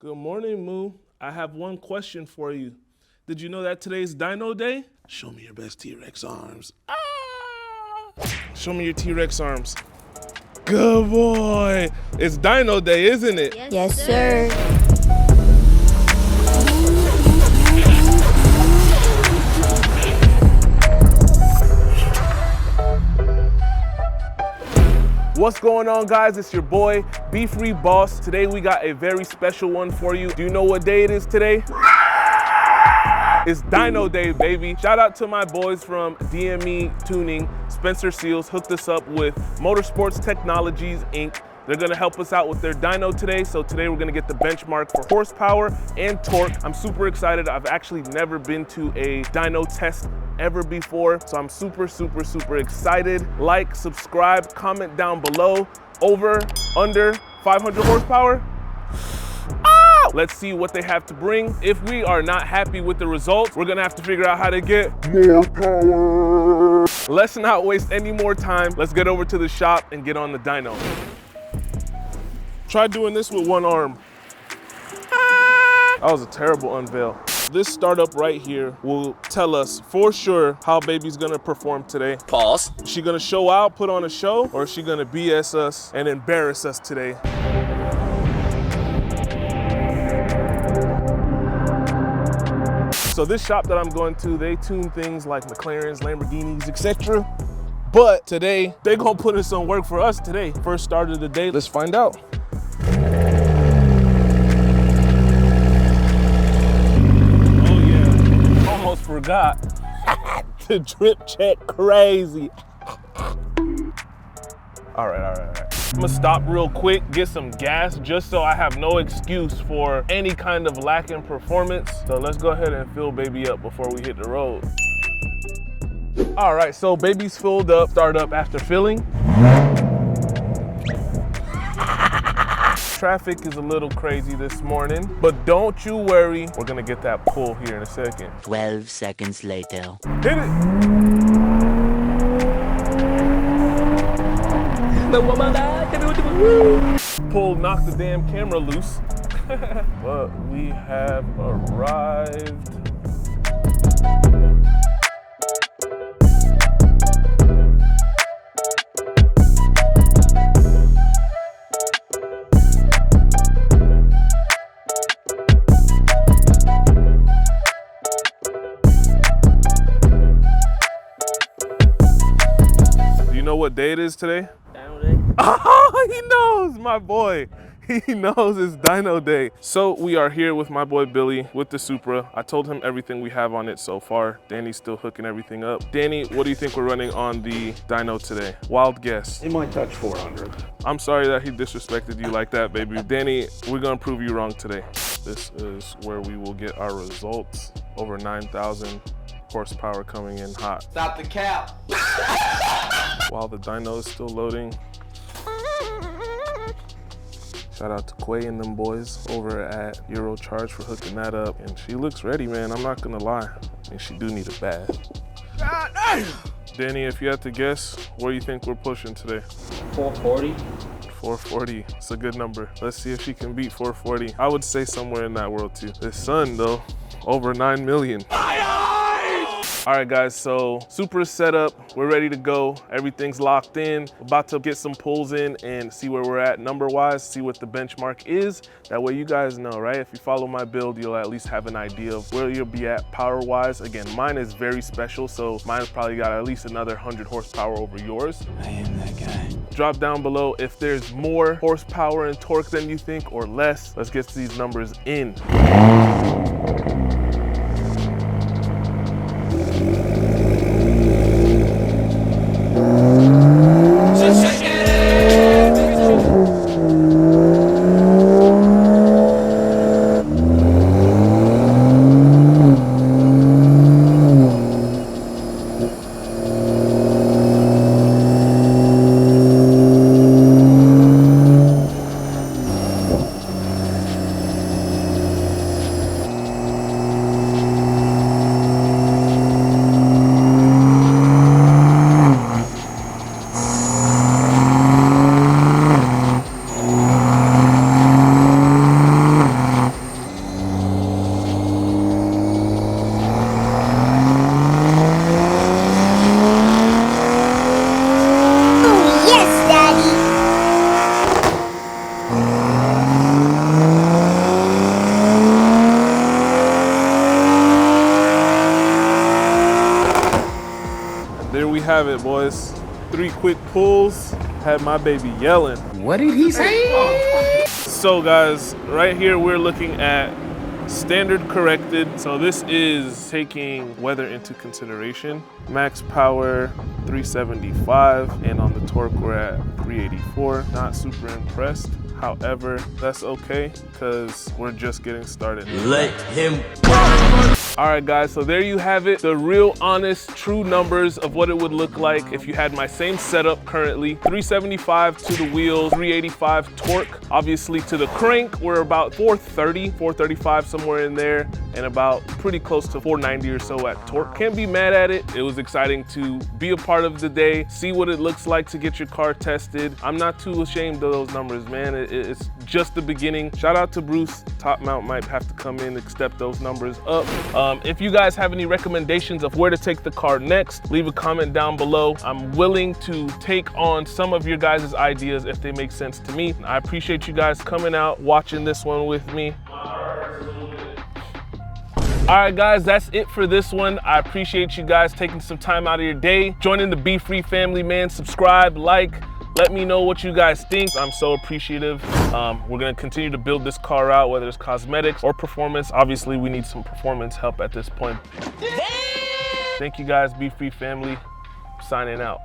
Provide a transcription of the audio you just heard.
Good morning, Moo. I have one question for you. Did you know that today's Dyno Day? Show me your best T-Rex arms. Ah! Show me your T-Rex arms. Good boy. It's Dyno Day, isn't it? Yes, sir. What's going on, guys? It's your boy, BeFreeBoss. Today we got a very special one for you. Do you know what day it is today? It's Dyno Day, baby. Shout out to my boys from DME Tuning. Spencer Seals hooked us up with Motorsports Technologies INC. They're gonna help us out with their dyno today. So today we're gonna get the benchmark for horsepower and torque. I'm super excited. I've actually never been to a dyno test ever before. So I'm super excited. Like, subscribe, comment down below. Over, under 500 horsepower? Let's see what they have to bring. If we are not happy with the results, we're gonna have to figure out how to get more power. Let's not waste any more time. Let's get over to the shop and get on the dyno. Try doing this with one arm. That was a terrible unveil. This startup right here will tell us for sure how baby's gonna perform today. Pause. Is she gonna show out, put on a show, or is she gonna BS us and embarrass us today? So this shop that I'm going to, they tune things like McLarens, Lamborghinis, etc. But today, they gonna put in some work for us today. First start of the day, let's find out. Oh yeah, almost forgot. The drip check crazy. All right. I'm gonna stop real quick, get some gas, just so I have no excuse for any kind of lack in performance. So let's go ahead and fill baby up before we hit the road. All right, so baby's filled up, start up after filling. Traffic is a little crazy this morning, but don't you worry, we're gonna get that pull here in a second. 12 seconds later. Hit it! Pull, knock the damn camera loose. But we have arrived. Do you know what day it is today? Oh, he knows, my boy. He knows it's Dyno Day. So we are here with my boy Billy with the Supra. I told him everything we have on it so far. Danny's still hooking everything up. Danny, what do you think we're running on the dyno today? Wild guess. It might touch 400. I'm sorry that he disrespected you like that, baby. Danny, we're gonna prove you wrong today. This is where we will get our results. Over 9,000 horsepower coming in hot. Stop the cap. While the dyno is still loading. Shout out to Quay and them boys over at Eurocharge for hooking that up. And she looks ready, man. I'm not gonna lie. And she do need a bath. Danny, if you had to guess, where do you think we're pushing today? 440. 440, it's a good number. Let's see if she can beat 440. I would say somewhere in that world too. This sun though, over 9 million. All right guys, so Supra's set up, we're ready to go. Everything's locked in. About to get some pulls in and see where we're at number-wise, see what the benchmark is. That way you guys know, right? If you follow my build, you'll at least have an idea of where you'll be at power-wise. Again, mine is very special, so mine's probably got at least another 100 horsepower over yours. I am that guy. Drop down below if there's more horsepower and torque than you think or less. Let's get these numbers in. have it, boys. 3 quick pulls, had my baby yelling. What did he say? So guys, right here we're looking at standard corrected. So this is taking weather into consideration. Max power 375, and on the torque we're at 384. Not super impressed. However, that's okay because we're just getting started. Let him. All right guys, so there you have it. The real honest, true numbers of what it would look like if you had my same setup currently. 375 to the wheels, 385 torque. Obviously to the crank, we're about 430, 435 somewhere in there, and about pretty close to 490 or so at torque. Can't be mad at it. It was exciting to be a part of the day, see what it looks like to get your car tested. I'm not too ashamed of those numbers, man. It's just the beginning. Shout out to Bruce. Top Mount might have to come in and step those numbers up. If you guys have any recommendations of where to take the car next, leave a comment down below. I'm willing to take on some of your guys' ideas if they make sense to me. I appreciate you guys coming out, watching this one with me. All right guys, that's it for this one. I appreciate you guys taking some time out of your day, joining the Be Free family, man. Subscribe, like, let me know what you guys think. I'm so appreciative. We're gonna continue to build this car out, whether it's cosmetics or performance. Obviously, we need some performance help at this point. Thank you guys, Be Free family. Signing out.